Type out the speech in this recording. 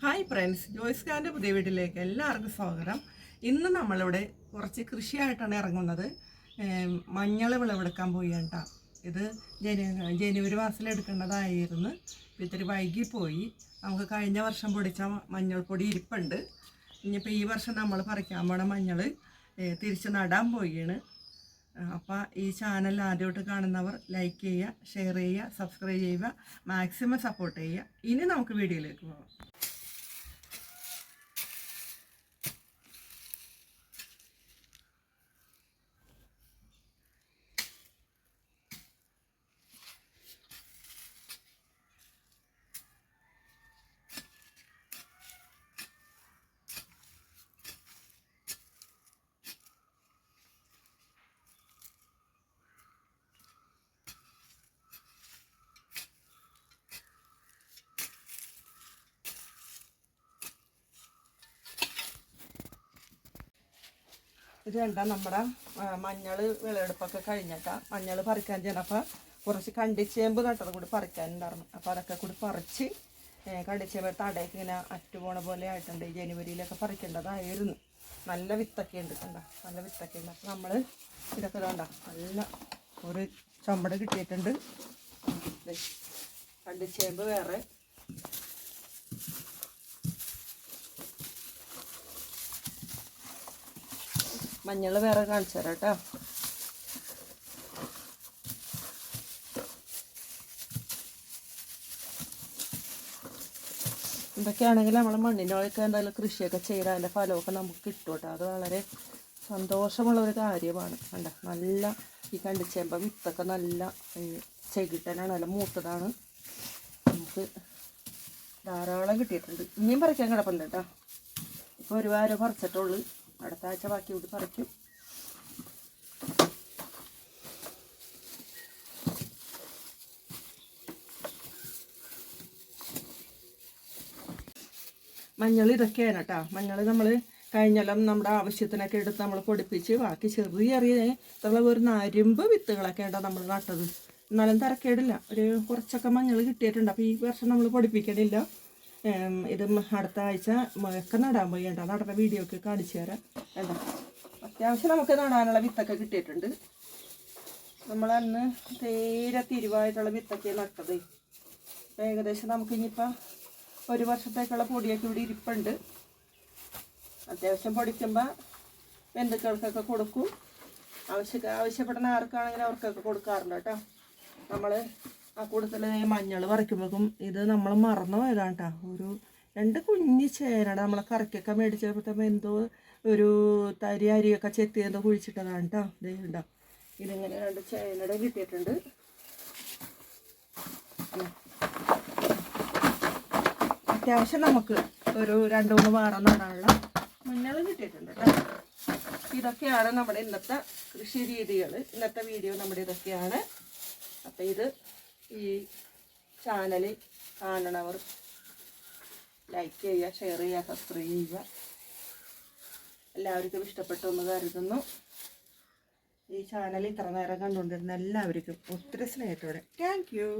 Hi friends, Joyce ഖാൻ്റെ പുതിയ വീട്ടിലേക്ക് എല്ലാവർക്കും സ്വാഗതം. ഇന്ന് നമ്മളിവിടെ കുറച്ച് കൃഷിയായിട്ടാണ് ഇറങ്ങുന്നത്. മഞ്ഞൾ വിളവെടുക്കാൻ പോയി കേട്ടോ. ഇത് ജനുവരി മാസത്തിൽ എടുക്കേണ്ടതായിരുന്നു. ഇത്തിരി വൈകിപ്പോയി. നമുക്ക് കഴിഞ്ഞ വർഷം പൊടിച്ച മഞ്ഞൾപ്പൊടി ഇരിപ്പുണ്ട്. ഇനിയിപ്പോൾ ഈ വർഷം നമ്മൾ പറിക്കാൻ പോണ മഞ്ഞൾ തിരിച്ച് നടാൻ പോവുകയാണ്. അപ്പോൾ ഈ ചാനൽ ആദ്യമായിട്ട് കാണുന്നവർ ലൈക്ക് ചെയ്യുക, ഷെയർ ചെയ്യുക, സബ്സ്ക്രൈബ് ചെയ്യുക, മാക്സിമം സപ്പോർട്ട് ചെയ്യുക. ഇനി നമുക്ക് വീഡിയോയിലേക്ക് പോകാം. ഇത് കണ്ടാൽ നമ്മുടെ മഞ്ഞൾ വിളവെടുപ്പൊക്കെ കഴിഞ്ഞിട്ടാ മഞ്ഞൾ പറിക്കാൻ ചെന്നപ്പോൾ കുറച്ച് കണ്ടിച്ചേമ്പ് നട്ടത് കൂടി പറിക്കാനുണ്ടായിരുന്നു. അപ്പോൾ അതൊക്കെ കൂടി പറിച്ച് കണ്ടിച്ചേമ്പ് തടയൊക്കെ ഇങ്ങനെ അറ്റുപോണ പോലെ ആയിട്ടുണ്ട്. ജനുവരിയിലൊക്കെ പറിക്കേണ്ടതായിരുന്നു. നല്ല വിത്തൊക്കെ ഉണ്ട് കണ്ട, നല്ല വിത്തൊക്കെ ഉണ്ട്. അപ്പോൾ നമ്മൾ ഇതൊക്കെ കണ്ട നല്ല ഒരു ചമ്പട കിട്ടിയിട്ടുണ്ട്. കണ്ടിച്ചേമ്പ് വേറെ, മഞ്ഞൾ വേറെ കാണിച്ചു തരാം കേട്ടോ. ഇതൊക്കെയാണെങ്കിൽ നമ്മൾ മണ്ണിനൊക്കെ എന്തായാലും കൃഷിയൊക്കെ ചെയ്താൽ അതിൻ്റെ ഫലമൊക്കെ നമുക്ക് കിട്ടും കേട്ടോ. അത് വളരെ സന്തോഷമുള്ള ഒരു കാര്യമാണ്. കണ്ട നല്ല ഈ കണ്ടിച്ചേമ്പ വിത്തൊക്കെ നല്ല ചെകിട്ടനാണ്, നല്ല മൂത്തതാണ്. നമുക്ക് ധാരാളം കിട്ടിയിട്ടുണ്ട്. ഇനിയും പറിക്കാൻ കിടപ്പുണ്ട് കേട്ടോ. ഇപ്പോൾ ഒരു വാരം പറിച്ചിട്ടുള്ളൂ. അടുത്ത ആഴ്ച ബാക്കി കൂടി പറിക്കും. മഞ്ഞൾ ഇതൊക്കെയാണ് കേട്ടോ. മഞ്ഞൾ നമ്മൾ കഴിഞ്ഞെല്ലാം നമ്മുടെ ആവശ്യത്തിനൊക്കെ എടുത്ത് നമ്മൾ പൊടിപ്പിച്ച് ബാക്കി ചെറിയ ചെറിയ ഒരു നരുമ്പ് വിത്തുകളൊക്കെ ഉണ്ടോ നമ്മൾ നട്ടത്. എന്നാലും തരക്കേടില്ല. ഒരു കുറച്ചൊക്കെ മഞ്ഞൾ കിട്ടിയിട്ടുണ്ട്. അപ്പോൾ ഈ വർഷം നമ്മൾ പൊടിപ്പിക്കണില്ല. ഇത് അടുത്ത ആഴ്ച ഒക്കെ നടാൻ പോയി കേട്ടോ. നടന്ന വീഡിയോ ഒക്കെ കാണിച്ചു തരാം. കേട്ടോ, അത്യാവശ്യം നമുക്ക് നടാനുള്ള വിത്തൊക്കെ കിട്ടിയിട്ടുണ്ട്. നമ്മളന്ന് തീരെ തിരുവായിട്ടുള്ള വിത്തൊക്കെ നട്ടത്. ഏകദേശം നമുക്ക് ഇനിയിപ്പോൾ ഒരു വർഷത്തേക്കുള്ള പൊടിയൊക്കെ ഇവിടെ ഇരിപ്പുണ്ട്. അത്യാവശ്യം പൊടിക്കുമ്പോൾ ബന്ധുക്കൾക്കൊക്കെ കൊടുക്കും. ആവശ്യപ്പെടുന്ന ആർക്കാണെങ്കിലും അവർക്കൊക്കെ കൊടുക്കാറുണ്ട് കേട്ടോ. നമ്മൾ ആ കൂടുതൽ മഞ്ഞൾ പറിക്കുമ്പോഴേക്കും ഇത് നമ്മൾ മറന്നു പോയതാണ് കേട്ടോ. ഒരു 2 കുഞ്ഞി ചേനയുടെ നമ്മളെ കറിക്കൊക്കെ മേടിച്ചപ്പോൾ എന്തോ ഒരു തരി അരിയൊക്കെ ചെത്തി എന്തോ കുഴിച്ചിട്ടതാണ് കേട്ടോ. ഇത് ഉണ്ടോ, ഇതിങ്ങനെ 2 ചേനയുടെ കിട്ടിയിട്ടുണ്ട്. അത്യാവശ്യം നമുക്ക് ഒരു 2-3 വാരം നടാനുള്ള മഞ്ഞൾ കിട്ടിയിട്ടുണ്ട് കേട്ടോ. ഇതൊക്കെയാണ് നമ്മുടെ ഇന്നത്തെ കൃഷി രീതികൾ. ഇന്നത്തെ വീഡിയോ നമ്മുടെ ഇതൊക്കെയാണ്. അപ്പം ഇത് ഈ ചാനൽ കാണണവർ ലൈക്ക് ചെയ്യുക, ഷെയർ ചെയ്യുക, സബ്സ്ക്രൈബ് ചെയ്യുക. എല്ലാവർക്കും ഇഷ്ടപ്പെട്ടെന്ന് കരുതുന്നു. ഈ ചാനൽ ഇത്ര നേരം കണ്ടുകൊണ്ടിരുന്ന എല്ലാവർക്കും ഒത്തിരി സ്നേഹത്തോടെ താങ്ക് യു.